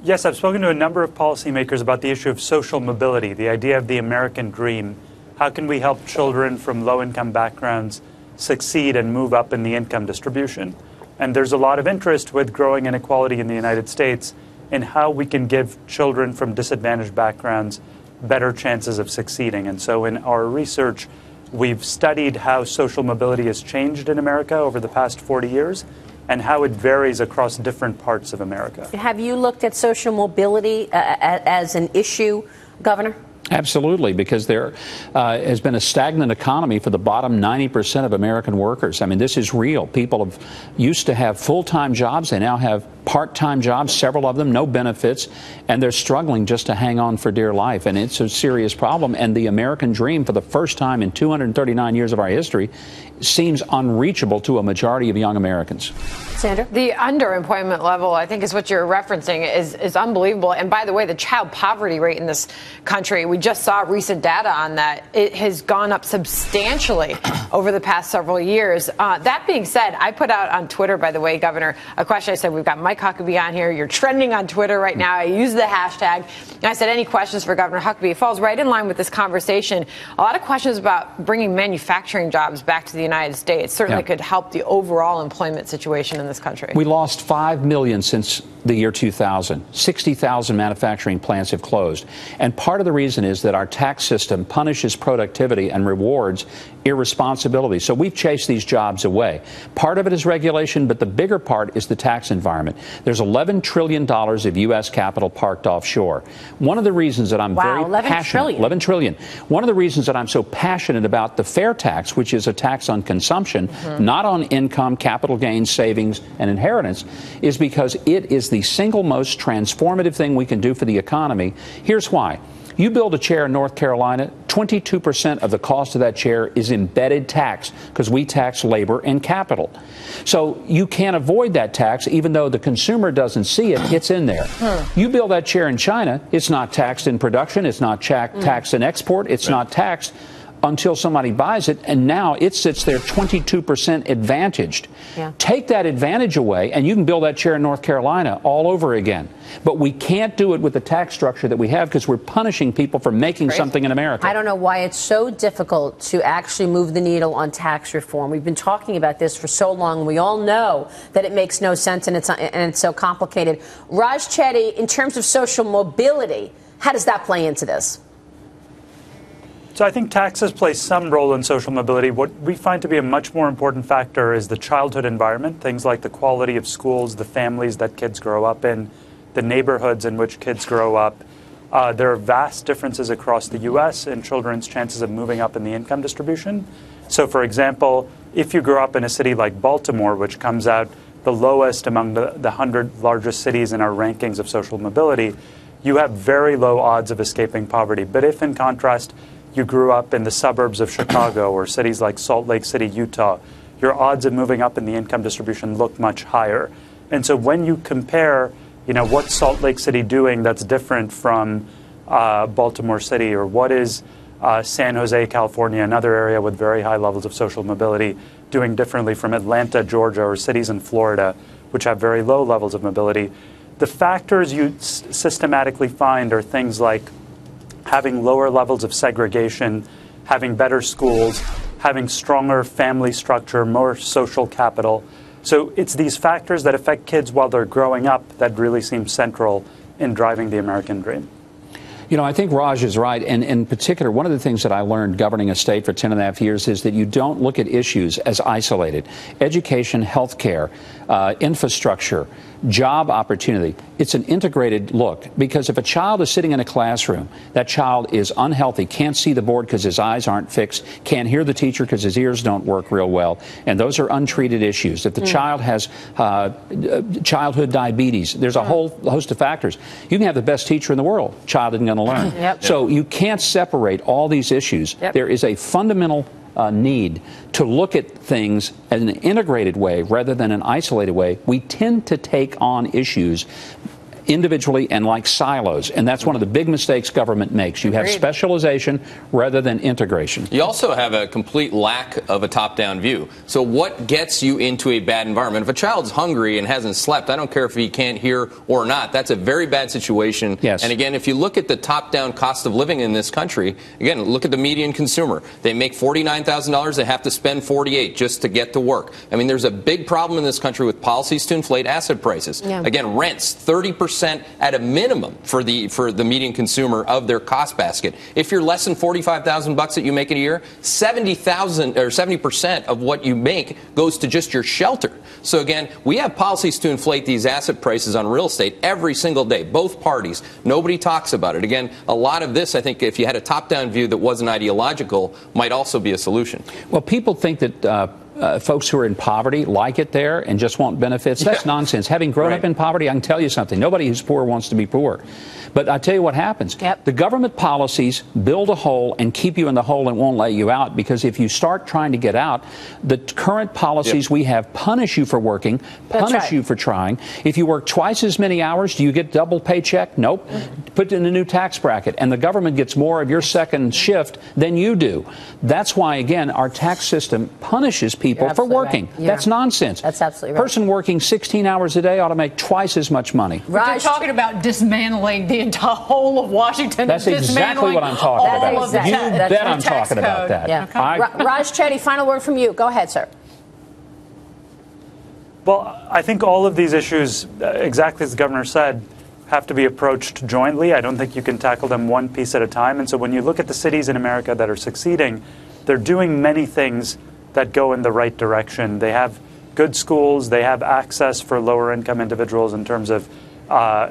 Yes, I've spoken to a number of policymakers about the issue of social mobility, the idea of the American dream. How can we help children from low-income backgrounds succeed and move up in the income distribution? And there's a lot of interest with growing inequality in the United States in how we can give children from disadvantaged backgrounds better chances of succeeding. And so in our research, we've studied how social mobility has changed in America over the past 40 years and how it varies across different parts of America. Have you looked at social mobility as an issue, Governor? Absolutely, because there has been a stagnant economy for the bottom 90% of American workers. I mean, this is real. People used to have full-time jobs. They now have part-time jobs, several of them, no benefits, and they're struggling just to hang on for dear life. And it's a serious problem. And the American dream, for the first time in 239 years of our history, seems unreachable to a majority of young Americans. Sandra? The underemployment level, I think, is what you're referencing, is unbelievable. And by the way, the child poverty rate in this country, we just saw recent data on that. It has gone up substantially over the past several years. That being said, I put out on Twitter, by the way, Governor, a question. I said, we've got Mike Huckabee on here. You're trending on Twitter right now. I use the hashtag. And I said, any questions for Governor Huckabee? It falls right in line with this conversation. A lot of questions about bringing manufacturing jobs back to the United States certainly could help the overall employment situation in this country. We lost 5 million since the year 2000. 60,000 manufacturing plants have closed. And part of the reason is that our tax system punishes productivity and rewards irresponsibility. So we've chased these jobs away. Part of it is regulation, but the bigger part is the tax environment. There's $11 trillion of U.S. capital parked offshore. One of the reasons that I'm very passionate, $11 trillion. One of the reasons that I'm so passionate about the fair tax, which is a tax on consumption, not on income, capital gains, savings, and inheritance, is because it is the single most transformative thing we can do for the economy. Here's why. You build a chair in North Carolina, 22% of the cost of that chair is embedded tax because we tax labor and capital. So you can't avoid that tax even though the consumer doesn't see it. It's in there. You build that chair in China, it's not taxed in production, it's not taxed in export, it's not taxed until somebody buys it, and now it sits there 22% advantaged. Take that advantage away, and you can build that chair in North Carolina all over again. But we can't do it with the tax structure that we have because we're punishing people for making something in America. I don't know why it's so difficult to actually move the needle on tax reform. We've been talking about this for so long. We all know that it makes no sense and it's so complicated. Raj Chetty, in terms of social mobility, how does that play into this? So I think taxes play some role in social mobility. What we find to be a much more important factor is the childhood environment, things like the quality of schools, the families that kids grow up in, the neighborhoods in which kids grow up. There are vast differences across the U.S. in children's chances of moving up in the income distribution. So, for example, if you grow up in a city like Baltimore, which comes out the lowest among the 100 largest cities in our rankings of social mobility, you have very low odds of escaping poverty. But if, in contrast, you grew up in the suburbs of Chicago or cities like Salt Lake City, Utah, your odds of moving up in the income distribution look much higher. And so when you compare, what's Salt Lake City doing that's different from Baltimore City, or what is San Jose, California, another area with very high levels of social mobility, doing differently from Atlanta, Georgia, or cities in Florida, which have very low levels of mobility, the factors you systematically find are things like having lower levels of segregation, having better schools, having stronger family structure, more social capital. So it's these factors that affect kids while they're growing up that really seem central in driving the American dream. I think Raj is right. And in particular, one of the things that I learned governing a state for 10.5 years is that you don't look at issues as isolated. Education, health care, infrastructure, job opportunity. It's an integrated look, because if a child is sitting in a classroom, that child is unhealthy, can't see the board because his eyes aren't fixed, can't hear the teacher because his ears don't work real well, and those are untreated issues. If the child has childhood diabetes, there's a whole host of factors. You can have the best teacher in the world, child isn't going to learn. So you can't separate all these issues. There is a fundamental need to look at things in an integrated way rather than an isolated way. We tend to take on issues individually and like silos. And that's one of the big mistakes government makes. You have specialization rather than integration. You also have a complete lack of a top-down view. So what gets you into a bad environment? If a child's hungry and hasn't slept, I don't care if he can't hear or not. That's a very bad situation. Yes. And again, if you look at the top-down cost of living in this country, again, look at the median consumer. They make $49,000. They have to spend $48,000 just to get to work. I mean, there's a big problem in this country with policies to inflate asset prices. Again, rents 30% at a minimum for the median consumer of their cost basket. If you're less than $45,000 that you make in a year, 70% of what you make goes to just your shelter. So again, we have policies to inflate these asset prices on real estate every single day, both parties. Nobody talks about it. Again, a lot of this, I think, if you had a top-down view that wasn't ideological, might also be a solution. Well, people think that folks who are in poverty like it there and just want benefits. That's nonsense. Having grown up in poverty, I can tell you something. Nobody who's poor wants to be poor. But I tell you what happens. The government policies build a hole and keep you in the hole and won't let you out, because if you start trying to get out, the current policies we have punish you for working, punish you for trying. If you work twice as many hours, do you get double paycheck? Nope. Put it in a new tax bracket, and the government gets more of your second shift than you do. That's why, again, our tax system punishes people for working. That's nonsense. That's absolutely right. Person working 16 hours a day ought to make twice as much money. They're talking about dismantling the entire whole of Washington. That's exactly what I'm talking about. You bet I'm talking about that. Raj Chetty, final word from you. Go ahead, sir. Well, I think all of these issues, exactly as the governor said, have to be approached jointly. I don't think you can tackle them one piece at a time. And so when you look at the cities in America that are succeeding, they're doing many things that go in the right direction. They have good schools. They have access for lower income individuals in terms of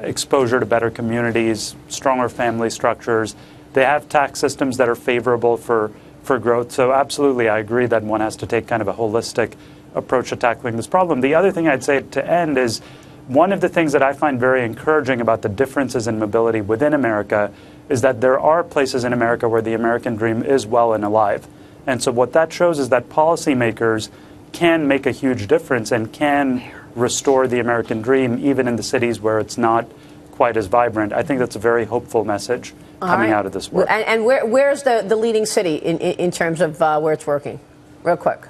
exposure to better communities, stronger family structures. They have tax systems that are favorable for growth. So absolutely, I agree that one has to take kind of a holistic approach to tackling this problem. The other thing I'd say to end is one of the things that I find very encouraging about the differences in mobility within America is that there are places in America where the American dream is well and alive. And so what that shows is that policymakers can make a huge difference and can restore the American dream even in the cities where it's not quite as vibrant. I think that's a very hopeful message coming out of this work. And where's the leading city in terms of where it's working? Real quick.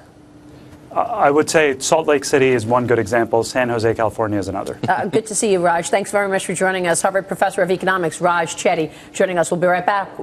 I would say Salt Lake City is one good example. San Jose, California is another. Good to see you, Raj. Thanks very much for joining us. Harvard Professor of Economics, Raj Chetty, joining us. We'll be right back.